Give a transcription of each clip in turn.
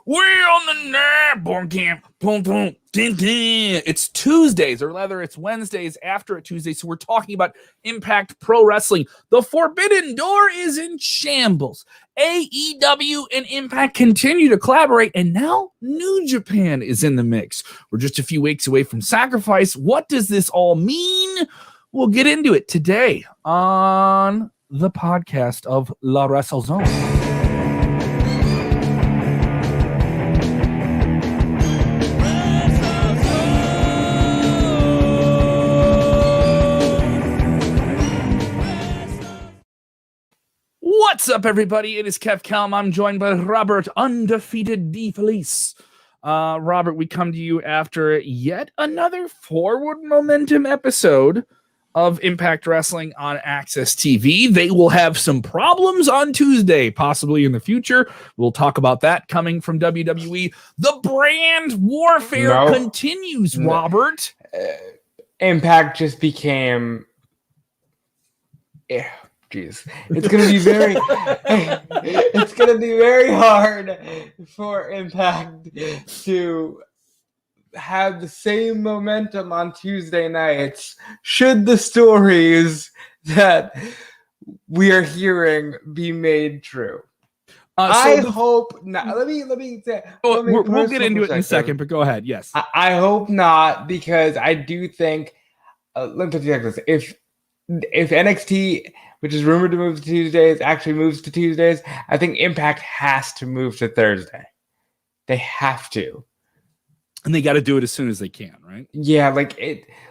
We're on the night, born camp. Boom, boom, din, din. It's Tuesdays, or rather, it's Wednesdays after a Tuesday. So we're talking about Impact Pro Wrestling. The Forbidden Door is in shambles. AEW and Impact continue to collaborate, and now New Japan is in the mix. We're just a few weeks away from Sacrifice. What does this all mean? We'll get into it today on the podcast of La Wrestle Zone. What's up, everybody? It is Kev Kelm. I'm joined by Robert, undefeated D. Felice. Robert, we come to you after yet another forward momentum episode of Impact Wrestling on Access TV. They will have some problems on Tuesday, possibly in the future. We'll talk about that coming from WWE. The brand warfare continues, Robert. Impact just became... Jeez. It's gonna be very it's gonna be very hard for Impact to have the same momentum on Tuesday nights should the stories that we are hearing be made true. I hope not. Let me say we'll get into it in a second, but go ahead. Yes. I hope not, because I do think let me put it like this. If NXT, which is rumored to move to Tuesdays, actually moves to Tuesdays, I think Impact has to move to Thursday. They have to. And they got to do it as soon as they can, right? Yeah,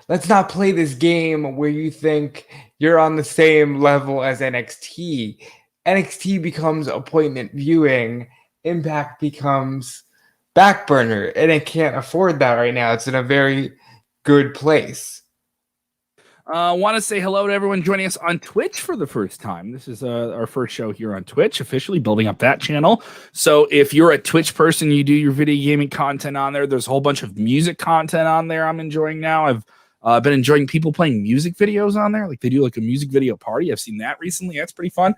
let's not play this game where you think you're on the same level as NXT. NXT becomes appointment viewing. Impact becomes back burner, and it can't afford that right now. It's in a very good place. I want to say hello to everyone joining us on Twitch for the first time. This is our first show here on Twitch, officially building up that channel. So if you're a Twitch person, you do your video gaming content on there. There's a whole bunch of music content on there I'm enjoying now. I've been enjoying people playing music videos on there. Like they do like a music video party. I've seen that recently. That's pretty fun.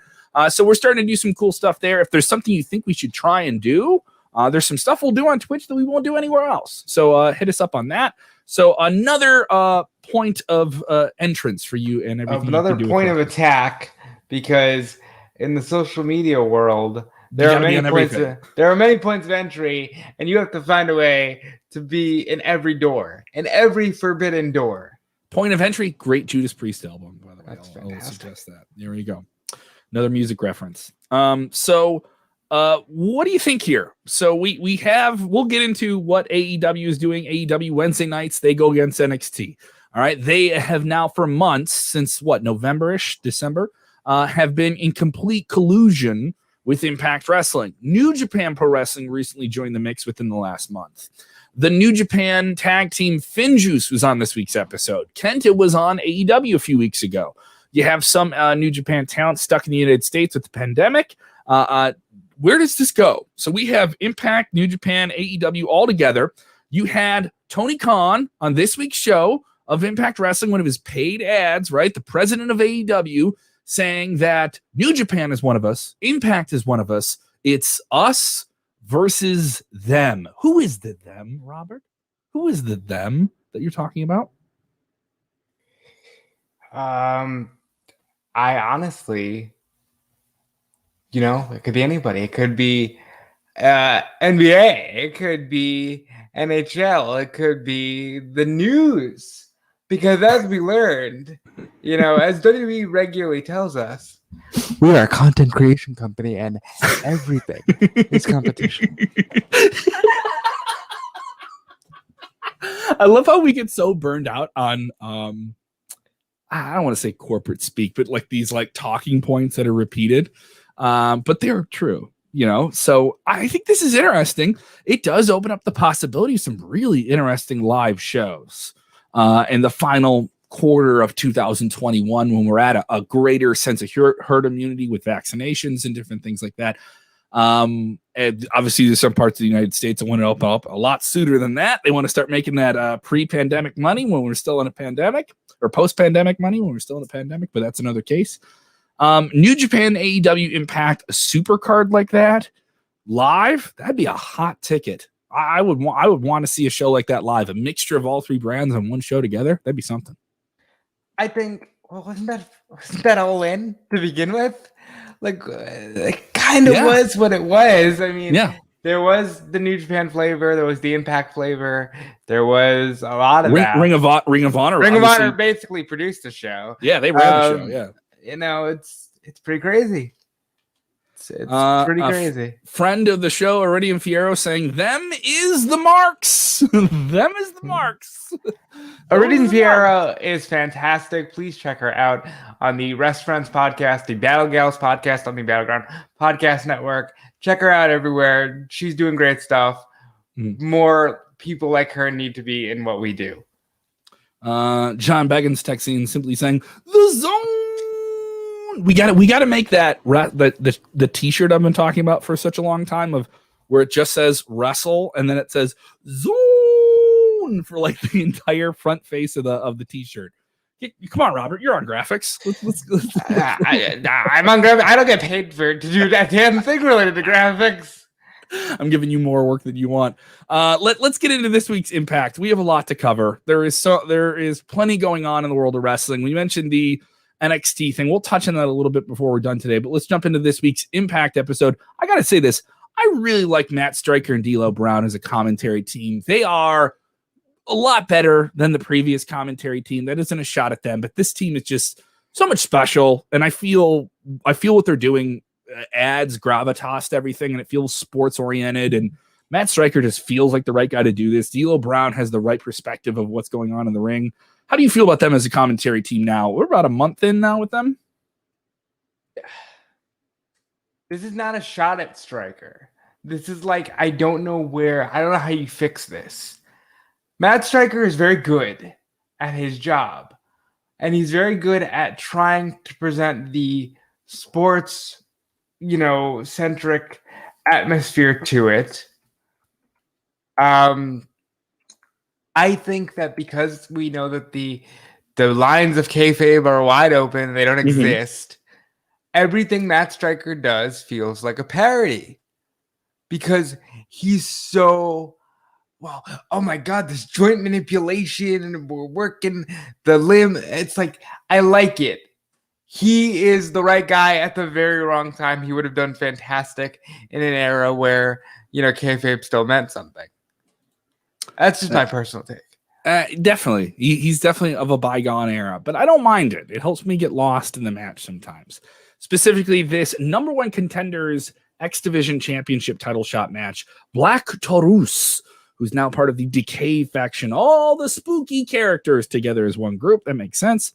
So we're starting to do some cool stuff there. If there's something you think we should try and do, there's some stuff we'll do on Twitch that we won't do anywhere else. So hit us up on that. So another point of entrance for you and everything. Another point of attack, because in the social media world, there are many points of entry, and you have to find a way to be in every door, in every forbidden door. Point of entry, great Judas Priest album, by the way. I'll suggest that. There you go. Another music reference. What do you think here? So we'll get into what AEW is doing. AEW Wednesday nights, they go against NXT. All right. They have now for months, since November-ish, December, have been in complete collusion with Impact Wrestling. New Japan Pro Wrestling recently joined the mix within the last month. The New Japan tag team Finjuice was on this week's episode. Kenta was on AEW a few weeks ago. You have some New Japan talent stuck in the United States with the pandemic. Where does this go? So we have Impact, New Japan, AEW all together. You had Tony Khan on this week's show of Impact Wrestling, one of his paid ads, right? The president of AEW saying that New Japan is one of us. Impact is one of us. It's us versus them. Who is the them, Robert? Who is the them that you're talking about? I honestly... it could be anybody. It could be NBA. It could be NHL. It could be the news. Because as we learned, as WWE regularly tells us, we are a content creation company and everything is competition. I love how we get so burned out on, I don't want to say corporate speak, but like these talking points that are repeated. But they're true, so I think this is interesting. It does open up the possibility of some really interesting live shows in the final quarter of 2021, when we're at a greater sense of herd immunity with vaccinations and different things like that. And obviously there's some parts of the United States that want to open up a lot sooner than that. They want to start making that pre-pandemic money when we're still in a pandemic, or post-pandemic money when we're still in a pandemic, but that's another case. New Japan, AEW, Impact, a super card like that. live, that'd be a hot ticket. I would want to see a show like that live, a mixture of all three brands on one show together. That'd be something. I think, well, wasn't that all in to begin with? Like, it kind of was what it was. I mean, there was the New Japan flavor, there was the Impact flavor, there was a lot of that. Ring of Honor. Ring of Honor basically produced the show. Yeah, they ran the show. Yeah, you know, it's pretty crazy. It's pretty crazy. Friend of the show, Iridium Fierro, saying, "Them is the marks. Them is the marks." Iridium Fierro is fantastic. Please check her out on the Restaurants podcast, the Battle Gals podcast on the Battleground Podcast Network. Check her out everywhere. She's doing great stuff. More people like her need to be in what we do. John Beggins texting, simply saying, "The zone." We got to make that the t-shirt I've been talking about for such a long time, of where it just says wrestle and then it says zone for like the entire front face of the t-shirt. Come on, Robert, you're on graphics. Let's I'm on graphics. I don't get paid to do that damn thing related to graphics. I'm giving you more work than you want. Let's get into this week's Impact. We have a lot to cover. There is plenty going on in the world of wrestling. We mentioned the NXT thing. We'll touch on that a little bit before we're done today, but let's jump into this week's Impact episode. I got to say this. I really like Matt Stryker and D'Lo Brown as a commentary team. They are a lot better than the previous commentary team. That isn't a shot at them, but this team is just so much special, and I feel what they're doing adds gravitas to everything, and it feels sports-oriented, and Matt Stryker just feels like the right guy to do this. D'Lo Brown has the right perspective of what's going on in the ring. How do you feel about them as a commentary team now? We're about a month in now with them. This is not a shot at Stryker. This is like, I don't know how you fix this. Matt Stryker is very good at his job, and he's very good at trying to present the sports, centric atmosphere to it. I think that because we know that the lines of kayfabe are wide open, they don't exist, everything Matt Stryker does feels like a parody. Because he's so, well, oh my God, this joint manipulation, and we're working the limb. It's like, I like it. He is the right guy at the very wrong time. He would have done fantastic in an era where, kayfabe still meant something. That's just my personal take. Definitely. He's definitely of a bygone era, but I don't mind it. It helps me get lost in the match sometimes. Specifically, this number one contenders X Division Championship title shot match. Black Taurus, who's now part of the Decay faction. All the spooky characters together as one group. That makes sense.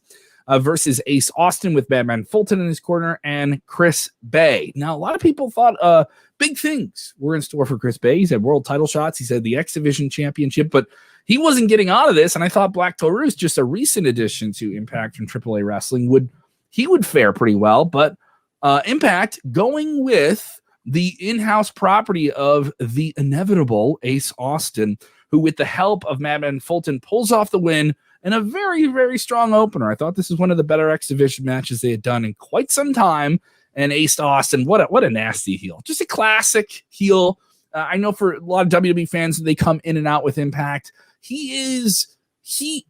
Versus Ace Austin with Batman Fulton in his corner and Chris Bay. Now, a lot of people thought big things were in store for Chris Bay. He's had world title shots. He's had the X Division Championship, but he wasn't getting out of this. And I thought Black Taurus, just a recent addition to Impact from AAA Wrestling, would fare pretty well. But Impact going with the in-house property of the inevitable Ace Austin, who, with the help of Madman Fulton, pulls off the win in a very, very strong opener. I thought this was one of the better X Division matches they had done in quite some time. And Ace Austin, what a nasty heel. Just a classic heel. I know for a lot of WWE fans, they come in and out with Impact. He is their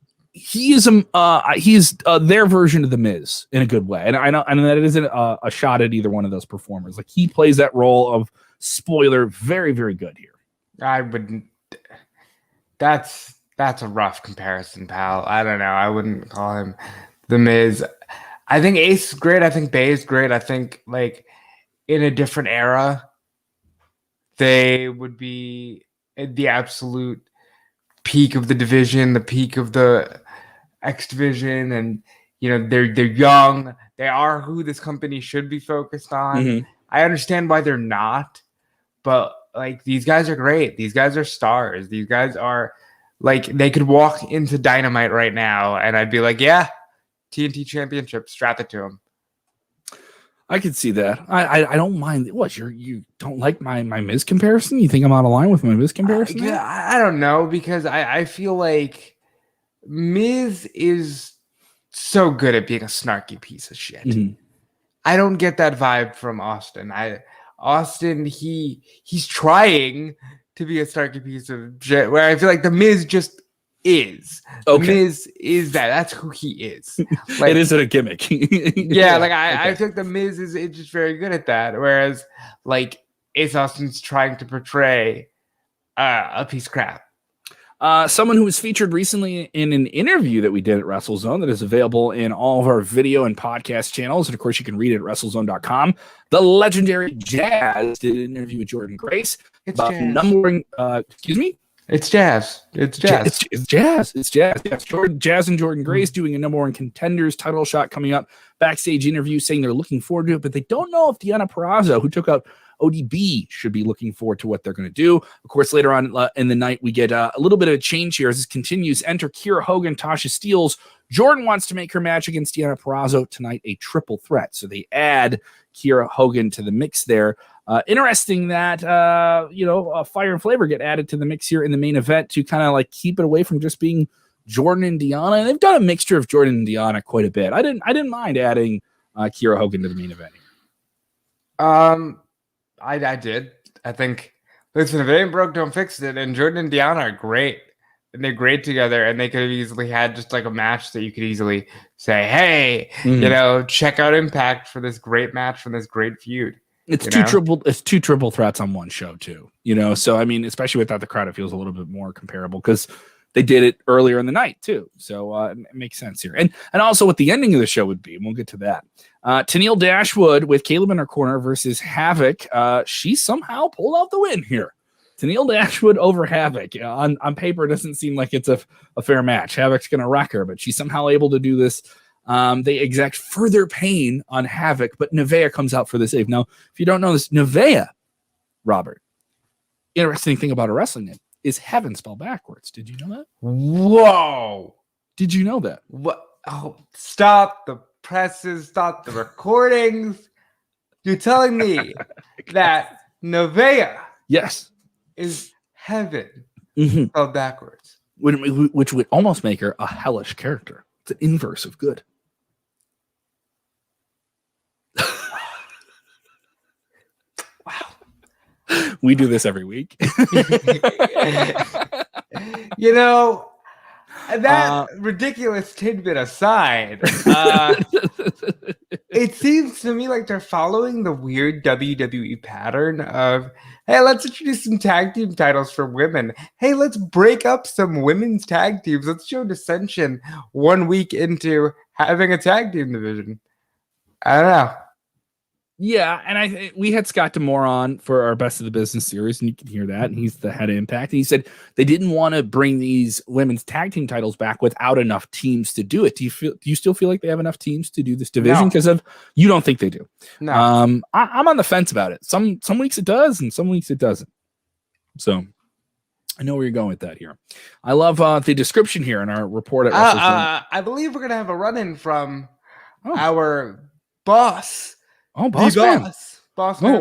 version of The Miz in a good way. And I know that isn't a shot at either one of those performers. Like, he plays that role of spoiler very, very good here. I wouldn't. That's a rough comparison, pal. I don't know. I wouldn't call him The Miz. I think Ace is great. I think Bay is great. I think, like, in a different era, they would be at the absolute peak of the division, the peak of the X Division, and they're young. They are who this company should be focused on. I understand why they're not, but like, these guys are great. These guys are stars. These guys are, like, they could walk into Dynamite right now, and I'd be like, yeah, TNT Championship, strap it to them. I could see that. I don't mind. What, you don't like my Miz comparison? You think I'm out of line with my Miz comparison? Yeah, I don't know, because I feel like Miz is so good at being a snarky piece of shit. I don't get that vibe from Austin. Austin, he's trying to be a snarky piece of shit, where I feel like The Miz just is. Okay. The Miz is that. That's who he is. Like, it isn't a gimmick. yeah, like I feel like The Miz is just very good at that. Whereas like Ace Austin's trying to portray a piece of crap. Someone who was featured recently in an interview that we did at WrestleZone that is available in all of our video and podcast channels. And of course, you can read it at WrestleZone.com. The legendary Jazz did an interview with Jordan Grace. It's about Jazz. Excuse me? It's Jazz. It's Jazz. It's Jazz. It's Jazz. Yes, Jazz and Jordan Grace doing a number one contenders title shot coming up. Backstage interview saying they're looking forward to it, but they don't know if Deonna Purrazzo, who took out ODB, should be looking forward to what they're going to do. Of course, later on in the night, we get a little bit of a change here as this continues. Enter Kiera Hogan, Tasha Steelz. Jordan wants to make her match against Deonna Purrazzo tonight a triple threat. So they add Kiera Hogan to the mix there. Interesting that, Fire and Flavor get added to the mix here in the main event to kind of like keep it away from just being Jordan and Deonna. And they've done a mixture of Jordan and Deonna quite a bit. I didn't mind adding Kiera Hogan to the main event here. I did. I think, listen, if it ain't broke, don't fix it. And Jordan and Deonna are great. And they're great together. And they could have easily had just like a match that you could easily say, hey, check out Impact for this great match, for this great feud. It's two triple threats on one show too. So I mean, especially without the crowd, it feels a little bit more comparable because they did it earlier in the night too. So it makes sense here. And also what the ending of the show would be, and we'll get to that. Tennille Dashwood with Caleb in her corner versus Havoc. She somehow pulled out the win here. Tennille Dashwood over Havoc. On paper, it doesn't seem like it's a fair match. Havoc's going to wreck her, but she's somehow able to do this. They exact further pain on Havoc, but Nevaeh comes out for the save. Now, if you don't know this, Nevaeh, Robert, interesting thing about a wrestling name is heaven spelled backwards. Did you know that? Whoa. Did you know that? What? Oh, stop the presses, stop the recordings. You're telling me that Nevaeh is heaven spelled backwards. Which would almost make her a hellish character. It's an inverse of good. Wow. We do this every week. That ridiculous tidbit aside, it seems to me like they're following the weird WWE pattern of, hey, let's introduce some tag team titles for women. Hey, let's break up some women's tag teams. Let's show dissension 1 week into having a tag team division. I don't know. Yeah, and we had Scott D'Amore on for our Best of the Business series, and you can hear that. And he's the head of Impact. And he said they didn't want to bring these women's tag team titles back without enough teams to do it. Do you still feel like they have enough teams to do this division? Because you don't think they do. No. I'm on the fence about it. Some weeks it does, and some weeks it doesn't. So I know where you're going with that here. I love the description here in our report at WrestleZone. I believe we're gonna have a run-in from our boss. Oh, boss man. Boss man.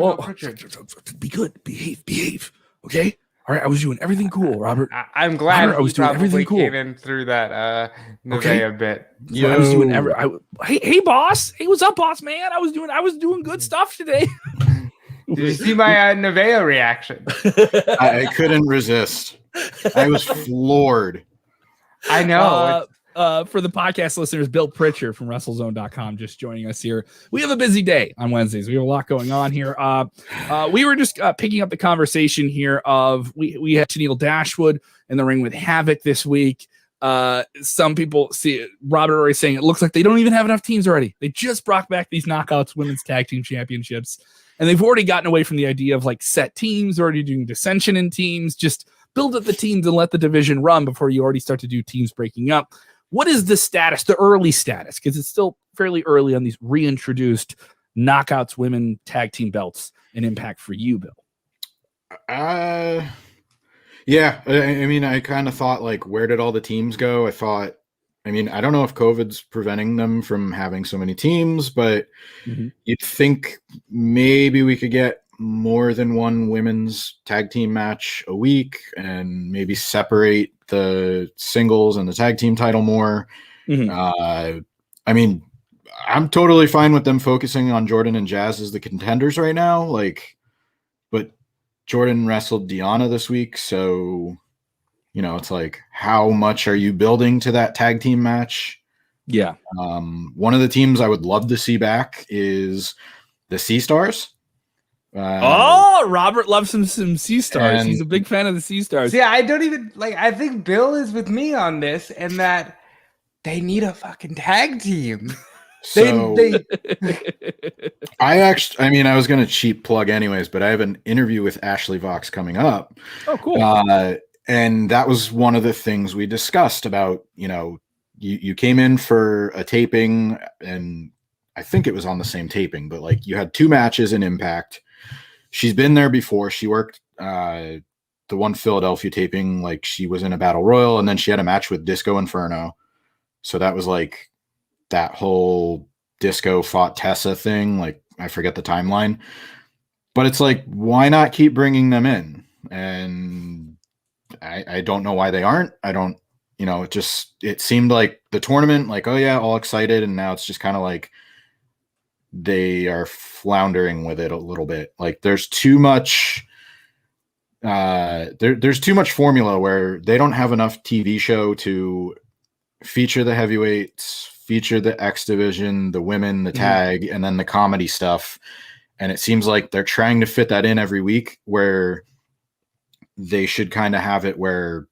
Be good. Behave. Okay? All right. I was doing everything cool, Robert. I'm glad I was doing everything cool. Came in through that Nevaeh bit. So I was doing hey, boss. Hey, what's up, boss man? I was doing good stuff today. Did you see my Nevaeh reaction? I couldn't resist. I was floored. I know. For the podcast listeners, Bill Pritchard from WrestleZone.com just joining us here. We have a busy day on Wednesdays. We have a lot going on here. We were just picking up the conversation here of we had Tennille Dashwood in the ring with Havoc this week. Some people see it, Robert already saying it looks like they don't even have enough teams already. They just brought back these Knockouts Women's Tag Team Championships, and they've already gotten away from the idea of like set teams, already doing dissension in teams. Just build up the teams and let the division run before you already start to do teams breaking up. What is the status, the early status? Because it's still fairly early on these reintroduced Knockouts Women Tag Team belts and Impact for you, Bill. Yeah. I mean, I kind of thought, like, where did all the teams go? I don't know if COVID's preventing them from having so many teams, but you'd think maybe we could get more than one women's tag team match a week and maybe separate the singles and the tag team title more. I mean, I'm totally fine with them focusing on Jordan and Jazz as the contenders right now. Like, but Jordan wrestled Deanna this week, so it's like, how much are you building to that tag team match? Yeah. One of the teams I would love to see back is the Sea Stars. Robert loves some Sea Stars. and- He's a big fan of the Sea Stars. See, I don't even I think Bill is with me on this, and that they need a fucking tag team. So They I was going to cheap plug anyways, but I have an interview with Ashley Vox coming up. Oh, cool. And that was one of the things we discussed about, you came in for a taping, and I think it was on the same taping, but like you had 2 matches in Impact. She's been there before. She worked the one Philadelphia taping, like she was in a battle royal, and then she had a match with Disco Inferno. So that was like that whole Disco fought Tessa thing. Like I forget the timeline, but it's like, why not keep bringing them in? And I don't know why they aren't. I don't, it seemed like the tournament, like, oh yeah, all excited. And now it's just kind of like they are floundering with it a little bit. Like there's too much, there's too much formula where they don't have enough TV show to feature the heavyweights, feature the X division, the women, the tag, and then the comedy stuff. And it seems like they're trying to fit that in every week, where they should kind of have it where,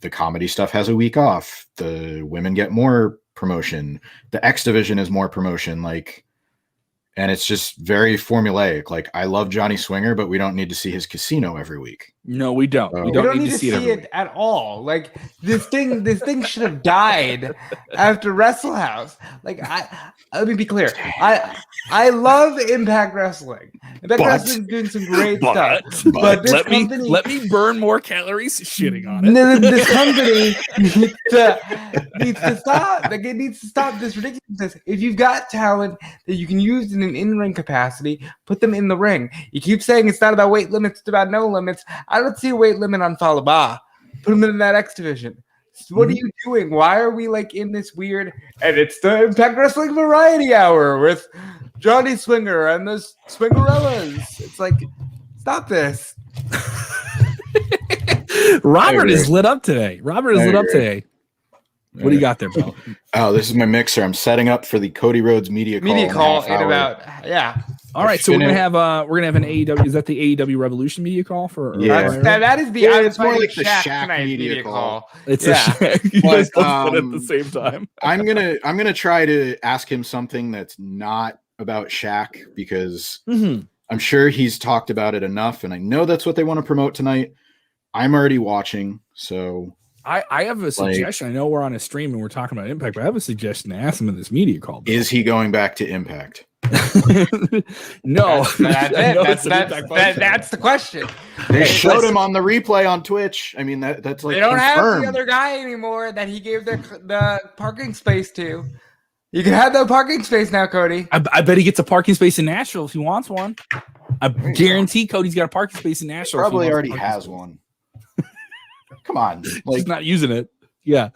the comedy stuff has a week off. The women get more promotion. The X division is more promotion. Like, and it's just very formulaic. Like, I love Johnny Swinger, but we don't need to see his casino every week. No, we don't. So, we don't need to see it at all. Like this thing should have died after Wrestle House. Like let me be clear. I love Impact Wrestling. Impact Wrestling is doing some great stuff. But this let me burn more calories shitting on it. This company needs to stop. Like, it needs to stop this ridiculousness. If you've got talent that you can use in an in-ring capacity, put them in the ring. You keep saying it's not about weight limits, it's about no limits. I don't see a weight limit on Fallah Bahh. Put them in that X division. So what are you doing? Why are we like in this weird? And it's the Impact Wrestling Variety Hour with Johnny Swinger and the Swingerellas. It's like, stop this. Robert is lit up today. What do you got there, bro? Oh, this is my mixer. I'm setting up for the Cody Rhodes media call in about All right, so we're gonna have an AEW. Is that the AEW Revolution media call for? That is the. Yeah, it's more like the Shaq media call. It's a Shaq. You guys both put it at the same time. I'm gonna try to ask him something that's not about Shaq, because I'm sure he's talked about it enough, and I know that's what they want to promote tonight. I'm already watching, so. I have a suggestion. I know we're on a stream and we're talking about Impact, but I have a suggestion to ask him in this media call. Is he going back to Impact? No, that's the question. They showed him on the replay on Twitch. I mean, that's like, they don't confirmed. have the other guy anymore that he gave the parking space to. You can have that parking space now, Cody. I bet he gets a parking space in Nashville if he wants one. I guarantee Cody's got a parking space in Nashville. Probably already has one. Come on, he's not using it. Yeah.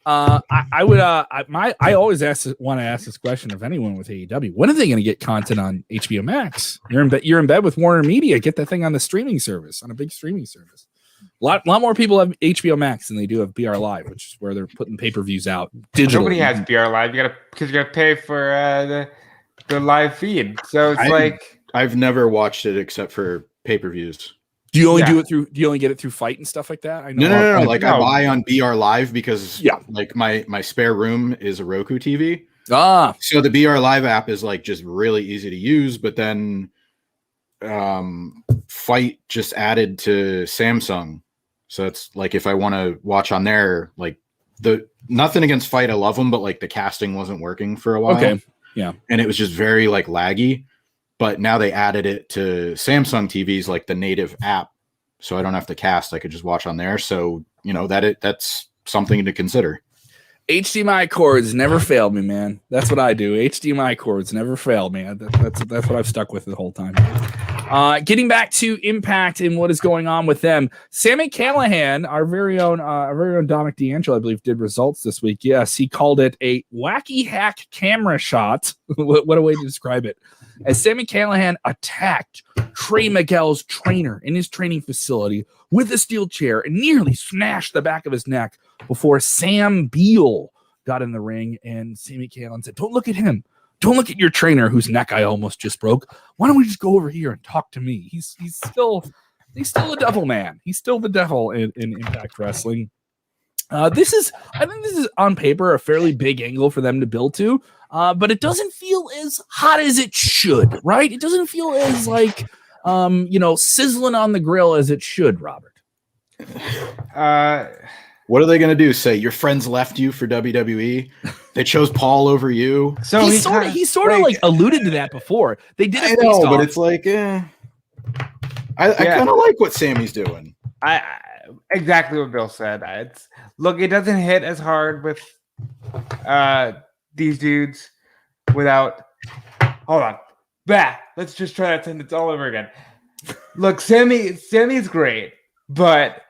I would. I always want to ask this question of anyone with AEW. When are they going to get content on HBO Max? You're in bed with Warner Media. Get that thing on the streaming service, on a big streaming service. A lot more people have HBO Max than they do have BR Live, which is where they're putting pay-per-views out digitally. Nobody has BR Live. Because you got to pay for the live feed. So it's I've never watched it except for pay-per-views. Do you only do you only get it through Fight and stuff like that? I know. No. Like, I buy on BR Live because like my spare room is a Roku TV. So the BR Live app is like just really easy to use, but then Fight just added to Samsung. So it's like, if I want to watch on there, like, nothing against Fight, I love them, but like the casting wasn't working for a while. Okay. Yeah. And it was just very like laggy. But now they added it to Samsung TVs, like the native app, so I don't have to cast. I could just watch on there. So that's something to consider. HDMI cords never failed me, man. That's what I do. HDMI cords never failed me. That's what I've stuck with the whole time. Getting back to Impact and what is going on with them. Sammy Callahan, our very own Dominic D'Angelo, I believe, did results this week. Yes, he called it a wacky hack camera shot. What a way to describe it. as Sammy Callahan attacked Trey Miguel's trainer in his training facility with a steel chair and nearly smashed the back of his neck before Sam Beal got in the ring. And Sammy Callahan said, "Don't look at him. Don't look at your trainer whose neck I almost just broke. Why don't we just go over here and talk to me?" He's still the devil man. He's still the devil in Impact Wrestling. I think this is on paper a fairly big angle for them to build to, but it doesn't feel as hot as it should, right? It doesn't feel as like sizzling on the grill as it should, Robert. What are they going to do? Say your friends left you for WWE? They chose Paul over you? So he sort of like alluded to that before. They did it. I know, but it's like, I kind of like what Sammy's doing. Exactly what Bill said. It doesn't hit as hard with these dudes without. Hold on, let's just try that sentence all over again. Look, Sammy's great, but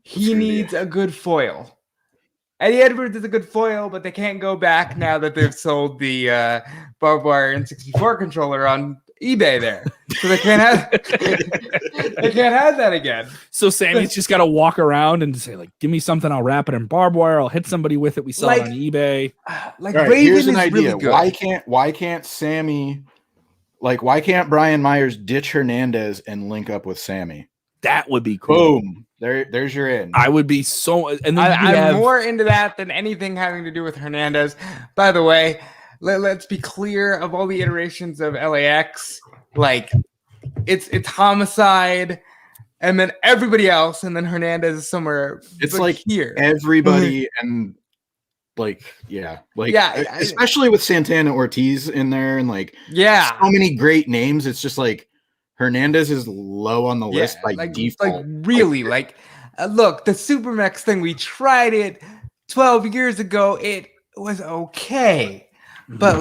he needs a good foil. Eddie Edwards is a good foil, but they can't go back now that they've sold the barbed wire N64 controller on eBay there, so they can't have that again. So Sammy's just got to walk around and say, like, "Give me something, I'll wrap it in barbed wire. I'll hit somebody with it. We sell it on eBay." Like, right, here's an idea. Really, why can't Sammy, why can't Brian Myers ditch Hernandez and link up with Sammy? That would be cool. Boom. There's your end. I would be so. And then I'm more into that than anything having to do with Hernandez. By the way, let's be clear, of all the iterations of LAX, like it's Homicide and then everybody else, and then Hernandez is somewhere. It's like here, everybody and especially with Santana Ortiz in there, and so many great names. It's just like Hernandez is low on the list by default. Look, the Supermax thing, we tried it 12 years ago. It was okay. But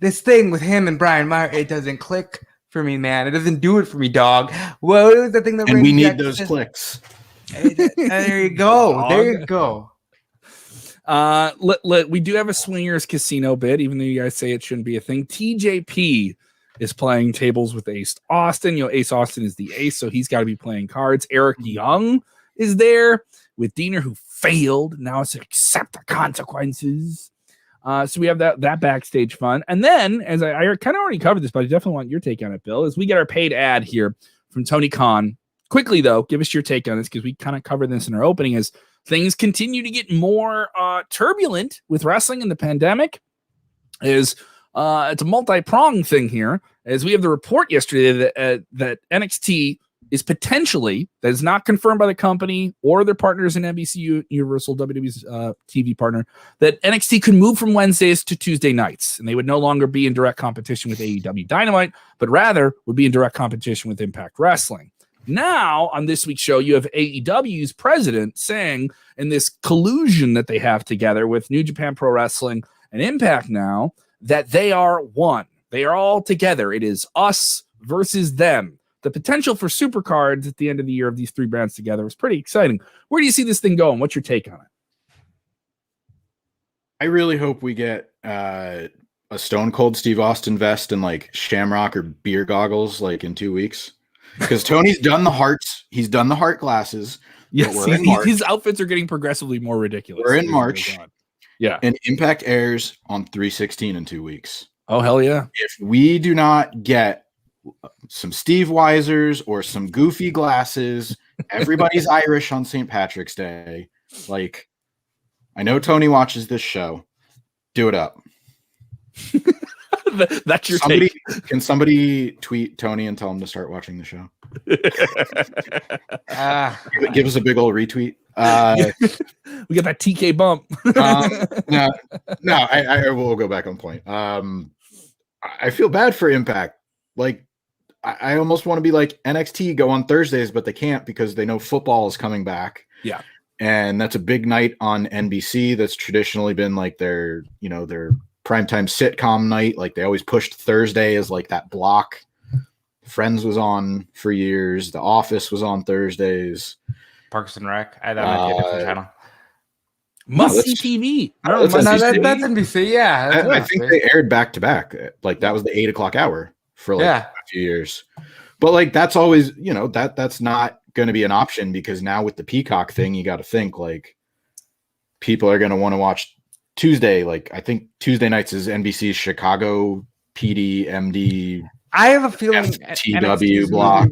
this thing with him and Brian Meyer, it doesn't click for me, man. It doesn't do it for me, dog. Well, it was the thing that we need those clicks. There you go. There you go. We do have a swingers casino bid, even though you guys say it shouldn't be a thing. TJP is playing tables with Ace Austin. Ace Austin is the ace, so he's got to be playing cards. Eric Young is there with Diener, who failed. Now it's accept the consequences. So we have that backstage fun. And then, as I kind of already covered this, but I definitely want your take on it, Bill, is we get our paid ad here from Tony Khan. Quickly, though, give us your take on this, because we kind of covered this in our opening, as things continue to get more turbulent with wrestling in the pandemic. It's a multi-pronged thing here, as we have the report yesterday that NXT is potentially, that is not confirmed by the company or their partners in NBC Universal, WWE's TV partner, that NXT could move from Wednesdays to Tuesday nights, and they would no longer be in direct competition with AEW Dynamite, but rather would be in direct competition with Impact Wrestling. Now, on this week's show, you have AEW's president saying, in this collusion that they have together with New Japan Pro Wrestling and Impact now, that they are one. They are all together. It is us versus them. The potential for supercards at the end of the year of these three brands together is pretty exciting. Where do you see this thing going? What's your take on it? I really hope we get a Stone Cold Steve Austin vest and Shamrock or beer goggles in 2 weeks, because Tony's done the hearts. He's done the heart glasses. Yes, his outfits are getting progressively more ridiculous. We're in March. Yeah, and Impact airs on 3/16 in 2 weeks. Oh, hell yeah! If we do not get some Steve Weisers or some goofy glasses, everybody's Irish on St. Patrick's Day. I know Tony watches this show. Do it up. That's your take. Can somebody tweet Tony and tell him to start watching the show? Give us a big old retweet. We got that TK bump. No, I will go back on point. I feel bad for Impact. I almost want to be like NXT, go on Thursdays, but they can't because they know football is coming back. Yeah. And that's a big night on NBC. That's traditionally been their primetime sitcom night. They always pushed Thursday as that block. Friends was on for years. The Office was on Thursdays. Parks and Rec. I don't know, a different channel. Must-see TV. That's NBC. Yeah. I think they aired back to back. That was the 8 o'clock hour for like a few years. But like that's always, that's not going to be an option because now with the Peacock thing, you got to think like people are going to want to watch Tuesday. Like I think Tuesday nights is NBC's Chicago PD MD. I have a feeling FTW block.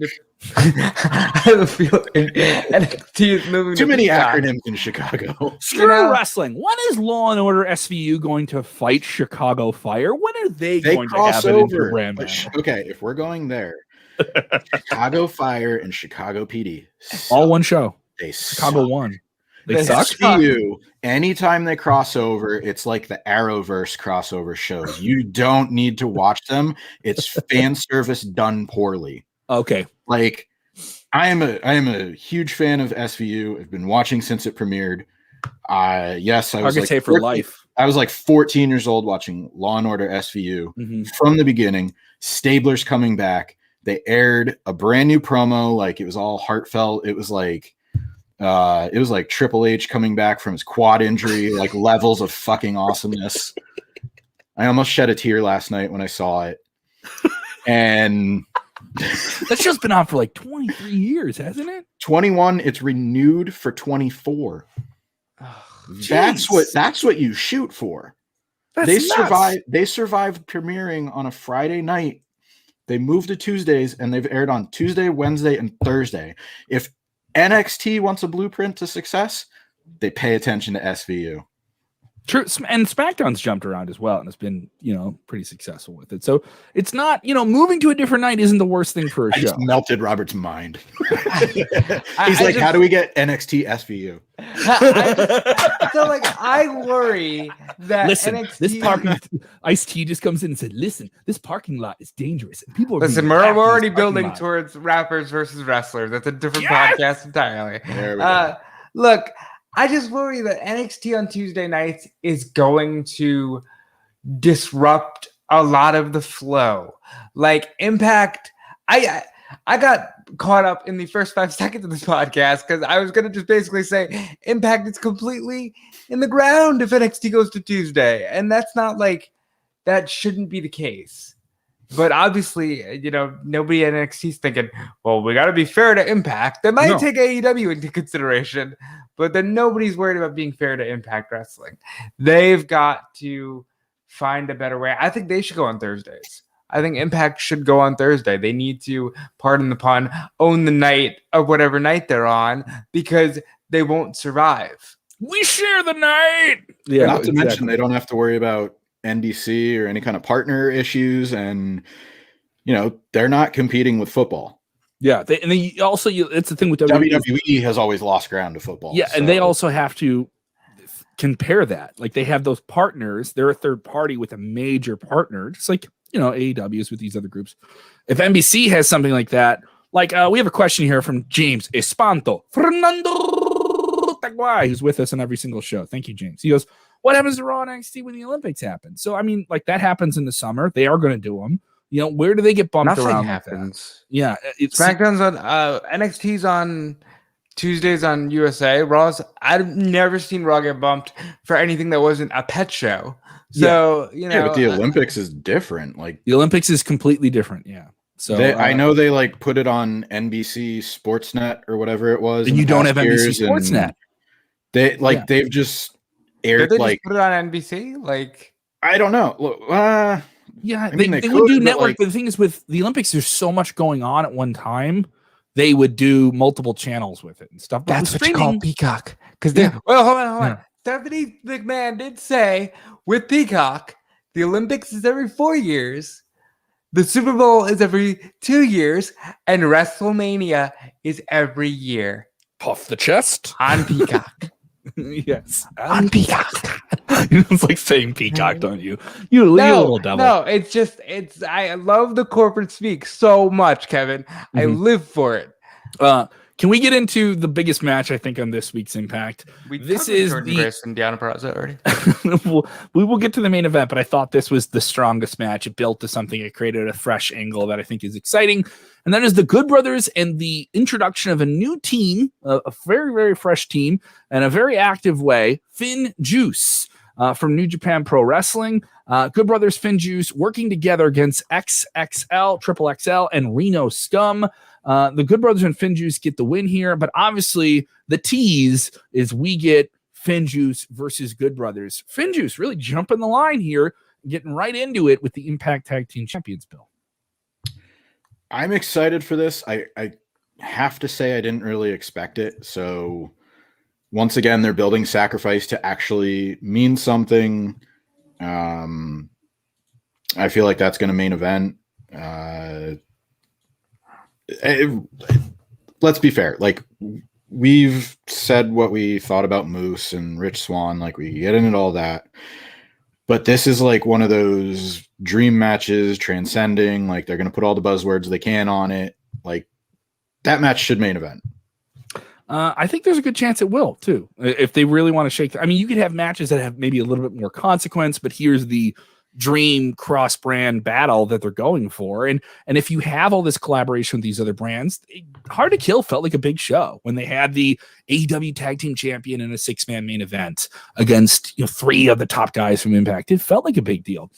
I have a feeling NXT is moving. Too many acronyms in Chicago. Screw wrestling. When is Law and Order SVU going to fight Chicago Fire? When are they going to have an interbrand match? Okay, if we're going there, Chicago Fire and Chicago PD, all one show. They Chicago suck. won. They suck. SVU, anytime they cross over, it's like the Arrowverse crossover shows. You don't need to watch them. It's fan service done poorly. Okay. Like I am a huge fan of SVU. I've been watching since it premiered. Yes, I was like for life. I was like 14 years old watching Law and Order SVU from the beginning. Stabler's coming back. They aired a brand new promo, like it was all heartfelt. It was like Triple H coming back from his quad injury, like levels of fucking awesomeness. I almost shed a tear last night when I saw it. And that's just been on for like 23 years, hasn't it? 21. It's renewed for 24. Oh, that's what you shoot for. They survived premiering on a Friday night. They moved to Tuesdays and they've aired on Tuesday, Wednesday, and Thursday. If NXT wants a blueprint to success, they pay attention to SVU. True, and SmackDown's jumped around as well and has been, pretty successful with it. So it's not, moving to a different night isn't the worst thing for a show. I just melted Robert's mind. He's like, how do we get NXT SVU? I worry that NXT... this parking, Ice-T just comes in and said, listen, this parking lot is dangerous. And people are we're already building towards rappers versus wrestlers. That's a different podcast entirely. There we go. Look, I just worry that NXT on Tuesday nights is going to disrupt a lot of the flow. Like Impact, I got caught up in the first 5 seconds of this podcast because I was going to just basically say Impact is completely in the ground if NXT goes to Tuesday. And that's not like, that shouldn't be the case. But obviously, nobody at NXT is thinking, well, we got to be fair to Impact. They might take AEW into consideration, but then nobody's worried about being fair to Impact Wrestling. They've got to find a better way. I think they should go on Thursdays. I think Impact should go on Thursday. They need to, pardon the pun, own the night of whatever night they're on because they won't survive. We share the night. Yeah, not to mention they don't have to worry about NBC or any kind of partner issues, and they're not competing with football. Yeah, it's the thing with WWE has always lost ground to football. Yeah, and they also have to compare that. Like they have those partners, they're a third party with a major partner, just like AEW is with these other groups. If NBC has something like that, like we have a question here from James Espanto Fernando Taguay, who's with us on every single show. Thank you, James. He goes, what happens to Raw and NXT when the Olympics happen? So, I mean, like that happens in the summer. They are going to do them. Where do they get bumped Nothing around? Happens. Yeah. SmackDown's on NXT's on Tuesdays on USA. Raw's, I've never seen Raw get bumped for anything that wasn't a pet show. So, but the Olympics is different. Like the Olympics is completely different. Yeah. So I know they like put it on NBC Sportsnet or whatever it was. And you don't have NBC Sportsnet. They've just aired. Did they just put it on NBC? Like, I don't know. Look, yeah, they would do network. But the thing is, with the Olympics, there's so much going on at one time. They would do multiple channels with it and stuff. But that's what you call Peacock. Because hold on. Stephanie McMahon did say with Peacock, the Olympics is every 4 years, the Super Bowl is every 2 years, and WrestleMania is every year. Puff the chest on Peacock. Yes, on Peacock. It's like saying Peacock, don't you? You little devil. No, it's. I love the corporate speak so much, Kevin. I live for it. Can we get into the biggest match I think on this week's Impact? This is Jordan Grace and Deonna Purrazzo already. we will get to the main event, but I thought this was the strongest match. It built to something. It created a fresh angle that I think is exciting. And that is the Good Brothers and the introduction of a new team, a very, very fresh team, and a very active way. Finn Juice from New Japan Pro Wrestling. Good Brothers Finjuice working together against XXL, Triple XL, and Reno Scum. The Good Brothers and Finjuice get the win here, but obviously the tease is we get Finjuice versus Good Brothers. Finjuice really jumping the line here, getting right into it with the Impact Tag Team Champions, Bill. I'm excited for this. I have to say I didn't really expect it. So once again, they're building Sacrifice to actually mean something. I feel like that's going to main event. Let's be fair. Like, we've said what we thought about Moose and Rich Swann. Like, we get into all that. But this is like one of those dream matches, transcending. Like, they're going to put all the buzzwords they can on it. Like, that match should main event. I think there's a good chance it will, too. If they really want to shake. I mean, you could have matches that have maybe a little bit more consequence, but here's the dream cross-brand battle that they're going for. And if you have all this collaboration with these other brands, Hard to Kill felt like a big show when they had the AEW Tag Team Champion in a 6-man main event against 3 of the top guys from Impact. It felt like a big deal.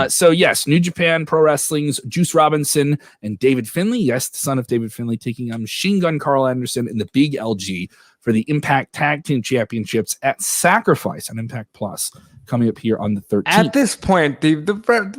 So yes, New Japan Pro Wrestling's Juice Robinson and David Finlay, yes, the son of David Finlay, taking on Machine Gun Carl Anderson in the Big LG for the Impact Tag Team Championships at Sacrifice on Impact Plus, coming up here on the 13th. At this point, the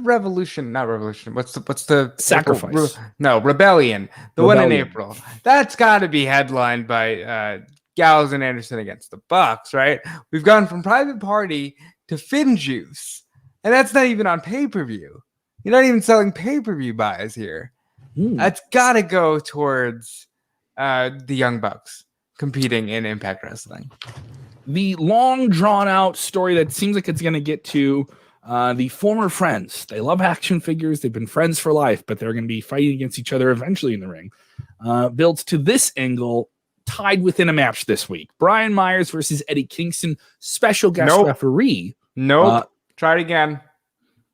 revolution, not revolution. What's the Sacrifice? Rebellion. The one in April. That's got to be headlined by Gallows and Anderson against the Bucks, right? We've gone from Private Party to Finjuice, and that's not even on pay-per-view. You're not even selling pay-per-view buys here. That's got to go towards the Young Bucks competing in Impact Wrestling. The long drawn out story that seems like it's going to get to the former friends. They love action figures. They've been friends for life, but they're going to be fighting against each other eventually in the ring. Builds to this angle, tied within a match this week. Brian Myers versus Eddie Kingston, special guest referee. Try it again. It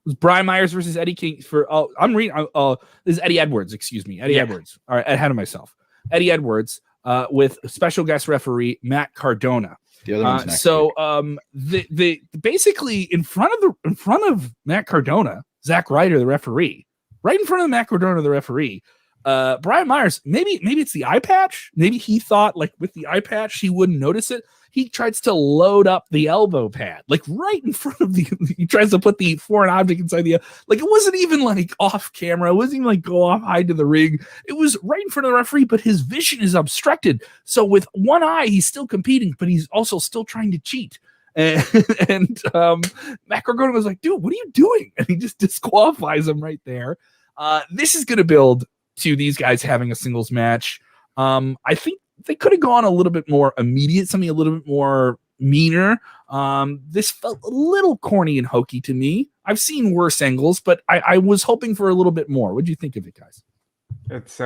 was Brian Myers versus Eddie King for. I'm reading. This is Eddie Edwards. Excuse me, Eddie Edwards. All right, ahead of myself. Eddie Edwards with special guest referee Matt Cardona. The other one's next the basically in front of Matt Cardona, Zack Ryder, the referee, right in front of Matt Cardona, the referee. Brian Myers, maybe it's the eye patch. Maybe he thought like with the eye patch he wouldn't notice it. He tries to load up the elbow pad, like right in front of he tries to put the foreign object inside the, like it wasn't even like off camera. It wasn't even like go off hide to the ring. It was right in front of the referee, but his vision is obstructed. So with one eye, he's still competing, but he's also still trying to cheat. And Matt Cardona was like, dude, what are you doing? And he just disqualifies him right there. This is going to build to these guys having a singles match. I think they could have gone a little bit more immediate, something a little bit more meaner. This felt a little corny and hokey to me. I've seen worse angles, but I was hoping for a little bit more. What do you think of it, guys? It's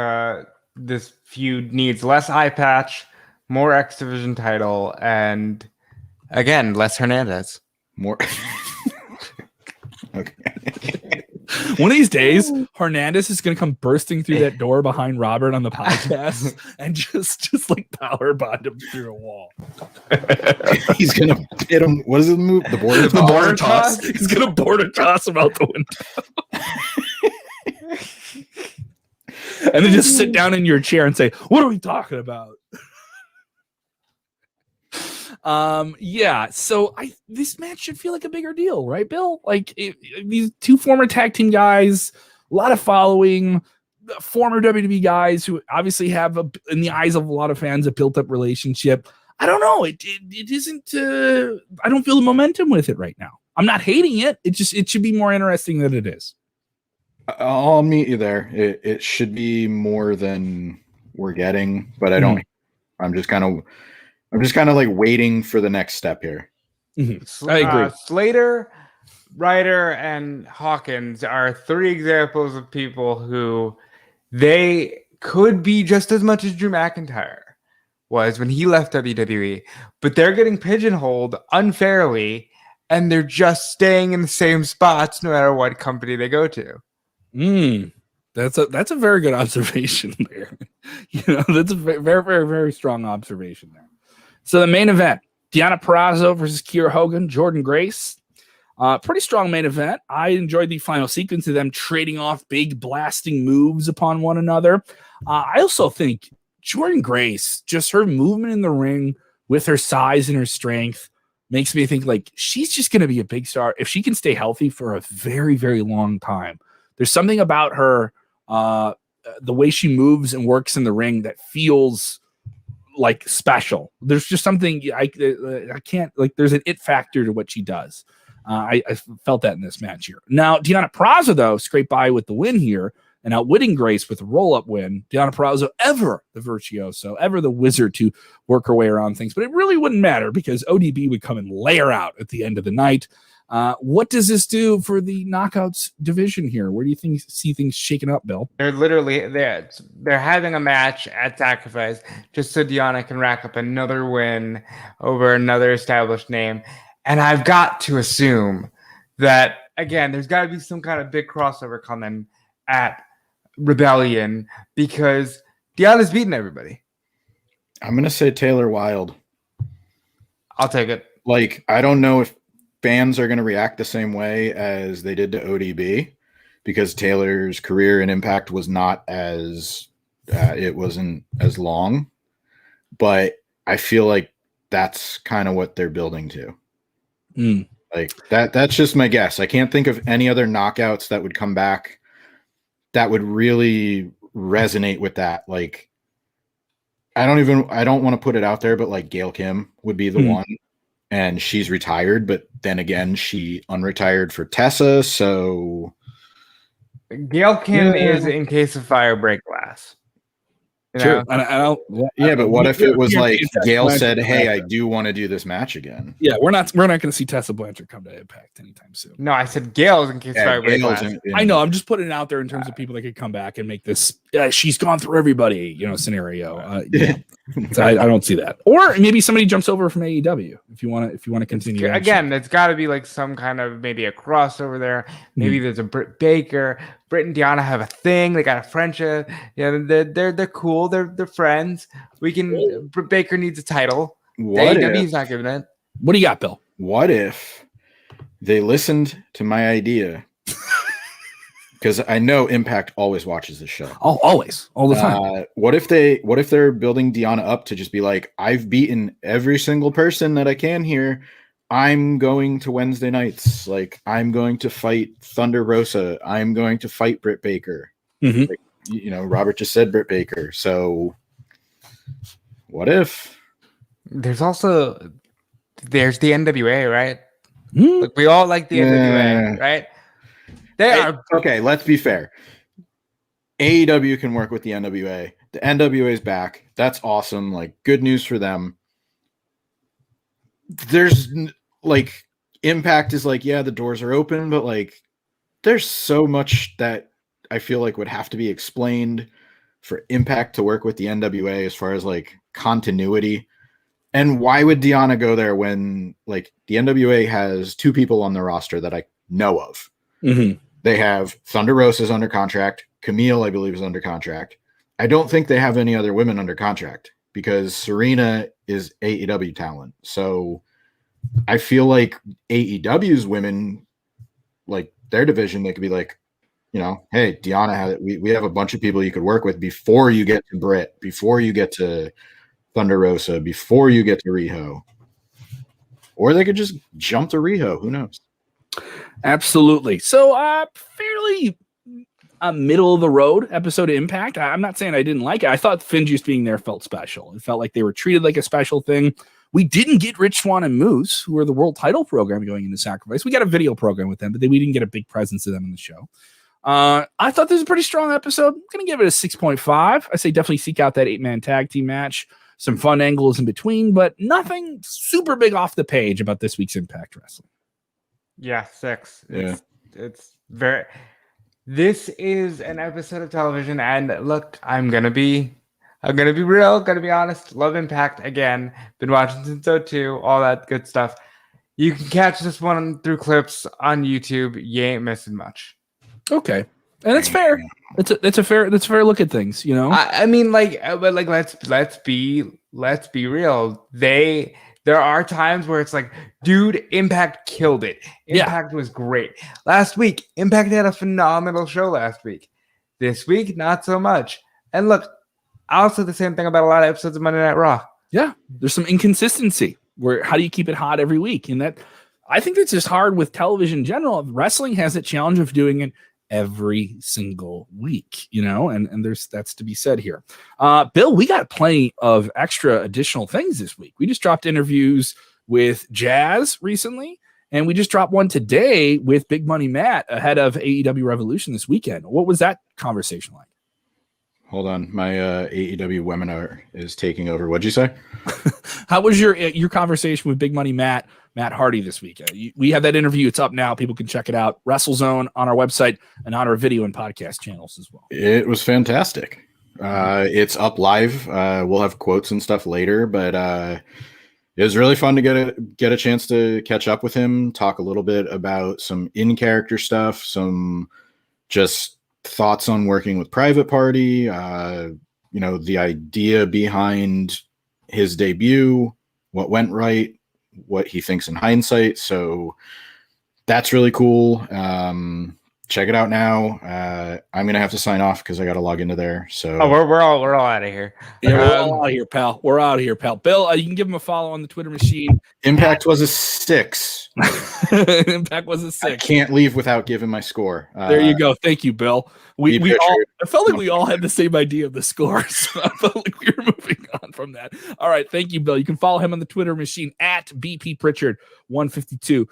this feud needs less eye patch, more X Division title, and again, less Hernandez. More. Okay. One of these days, Hernandez is going to come bursting through that door behind Robert on the podcast and just like power bond him through a wall. He's going to hit him. What is the move? The border toss. He's going to border toss him out the window. And then just sit down in your chair and say, what are we talking about? So this match should feel like a bigger deal, right, Bill? Like these two former tag team guys, a lot of following, former WWE guys who obviously have in the eyes of a lot of fans a built up relationship. I don't know. It isn't. I don't feel the momentum with it right now. I'm not hating it. It should be more interesting than it is. I'll meet you there. It should be more than we're getting, but I don't. I'm just kind of like waiting for the next step here. I agree. Slater, Ryder, and Hawkins are 3 examples of people who they could be just as much as Drew McIntyre was when he left WWE, but they're getting pigeonholed unfairly, and they're just staying in the same spots no matter what company they go to. That's a very good observation there. That's a very, very, very strong observation there. So the main event, Deonna Purrazzo versus Kiera Hogan, Jordan Grace. Pretty strong main event. I enjoyed the final sequence of them trading off big blasting moves upon one another. I also think Jordan Grace, just her movement in the ring with her size and her strength, makes me think like she's just going to be a big star if she can stay healthy for a very, very long time. There's something about her, the way she moves and works in the ring that feels like special. There's just something I can't like. There's an it factor to what she does. I felt that in this match here. Now, Deonna Purrazzo, though, scraped by with the win here and outwitting Grace with a roll-up win. Deonna Purrazzo, ever the virtuoso, ever the wizard to work her way around things. But it really wouldn't matter because ODB would come and lay her out at the end of the night. What does this do for the knockouts division here? Where do you see things shaking up, Bill? They're literally they're having a match at Sacrifice just so Deonna can rack up another win over another established name. And I've got to assume that, again, there's got to be some kind of big crossover coming at Rebellion because Deonna's beating everybody. I'm going to say Taylor Wilde. I'll take it. Like, I don't know if fans are going to react the same way as they did to ODB because Taylor's career and impact was not as it wasn't as long. But I feel like that's kind of what they're building to. Like that's just my guess. I can't think of any other knockouts that would come back that would really resonate with that. Like I don't want to put it out there, but like Gail Kim would be the one, and she's retired, but then again she unretired for Tessa, so Gail Kim is in case of fire break glass. True. But what if it was like Gail said, "Hey, I do want to do this match again"? Yeah, we're not going to see Tessa Blanchard come to Impact anytime soon. No, I said Gail's in case of fire break glass. I know. I'm just putting it out there in terms of people that could come back and make this. She's gone through everybody, scenario. So I don't see that. Or maybe somebody jumps over from AEW if you want to continue. Again, it's got to be like some kind of maybe a crossover there. Maybe there's a Britt Baker. Britt and Deonna have a thing. They got a friendship. Yeah, they're cool. They're friends. Britt Baker needs a title. AEW's not giving it. What do you got, Bill? What if they listened to my idea? Because I know Impact always watches the show. Oh, always, all the time. What if they're building Deonna up to just be like, I've beaten every single person that I can here. I'm going to Wednesday nights. Like I'm going to fight Thunder Rosa. I'm going to fight Britt Baker. Like, Robert just said Britt Baker. So what if? There's the NWA, right? Like we all like the NWA, right? Okay, let's be fair. AEW can work with the NWA. The NWA is back. That's awesome. Like, good news for them. There's like Impact is like, yeah, the doors are open, but like, there's so much that I feel like would have to be explained for Impact to work with the NWA as far as like continuity. And why would Deonna go there when like the NWA has two people on the roster that I know of? They have Thunder Rosa's under contract. Camille, I believe, is under contract. I don't think they have any other women under contract because Serena is AEW talent. So I feel like AEW's women, like their division, they could be like, hey, Deonna, we have a bunch of people you could work with before you get to Britt, before you get to Thunder Rosa, before you get to Riho. Or they could just jump to Riho. Who knows? Absolutely. So fairly middle of the road episode of Impact. I'm not saying I didn't like it. I thought Finn just being there felt special. It felt like they were treated like a special thing. We didn't get Rich Swann and Moose, who are the world title program going into Sacrifice. We got a video program with them, but we didn't get a big presence of them in the show. I thought this was a pretty strong episode. I'm going to give it a 6.5. I say definitely seek out that 8-man tag team match. Some fun angles in between, but nothing super big off the page about this week's Impact Wrestling. Yeah, 6. Yeah. It's very. This is an episode of television, and look, I'm gonna be real, gonna be honest. Love Impact again. Been watching since 2002, all that good stuff. You can catch this one through clips on YouTube. You ain't missing much. Okay, and it's fair. It's a fair look at things. I mean, but let's be real. there are times where it's like, dude, Impact killed it. Impact was great. Last week, Impact had a phenomenal show last week. This week, not so much. And look, I'll say the same thing about a lot of episodes of Monday Night Raw. Yeah, there's some inconsistency. Where how do you keep it hot every week? And that, I think that's just hard with television in general. Wrestling has the challenge of doing it every single week, and there's that's to be said here. Bill, we got plenty of extra additional things this week. We just dropped interviews with Jazz recently, and we just dropped one today with Big Money Matt ahead of AEW Revolution this weekend. What was that conversation like? Hold on, my AEW webinar is taking over. What'd you say? How was your conversation with Big Money Matt Hardy this week? We have that interview. It's up now. People can check it out. WrestleZone on our website and on our video and podcast channels as well. It was fantastic. It's up live. We'll have quotes and stuff later, but it was really fun to get a chance to catch up with him, talk a little bit about some in-character stuff, some just thoughts on working with Private Party, the idea behind his debut, what went right, what he thinks in hindsight. So that's really cool. Check it out now. I'm gonna have to sign off because I got to log into there. So we're all out of here. Yeah, we're all out of here, pal. We're out of here, pal. Bill, you can give him a follow on the Twitter machine. Impact was a 6. Impact was a 6. I can't leave without giving my score. There you go. Thank you, Bill. I felt like we all had the Richard. same idea of the scores. I felt like we were moving on from that. All right. Thank you, Bill. You can follow him on the Twitter machine at BP Pritchard 152.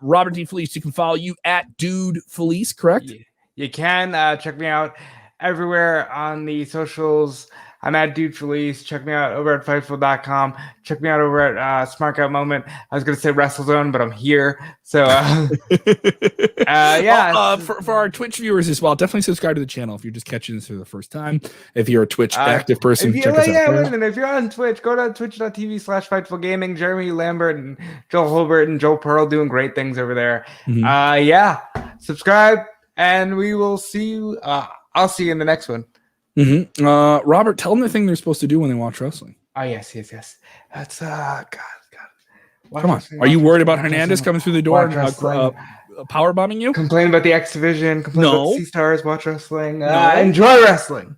Robert D. Felice, you can follow you at Dude Felice, correct? You can check me out everywhere on the socials. I'm at Dude Felice. Check me out over at Fightful.com. Check me out over at Smart Out Moment. I was going to say WrestleZone, but I'm here. So, for our Twitch viewers as well, definitely subscribe to the channel if you're just catching this for the first time. If you're a Twitch active person, check us out. Wait a minute. If you're on Twitch, go to twitch.tv/FightfulGaming. Jeremy Lambert and Joel Holbert and Joe Pearl doing great things over there. Mm-hmm. Subscribe, and we will see you. I'll see you in the next one. Mm-hmm. Robert, tell them the thing they're supposed to do when they watch wrestling. Oh, yes. That's God. Come on. Are you worried about Hernandez coming through the door and power bombing you? Complain about the X Division. Complain about the C-Stars. Watch wrestling. No. Enjoy wrestling.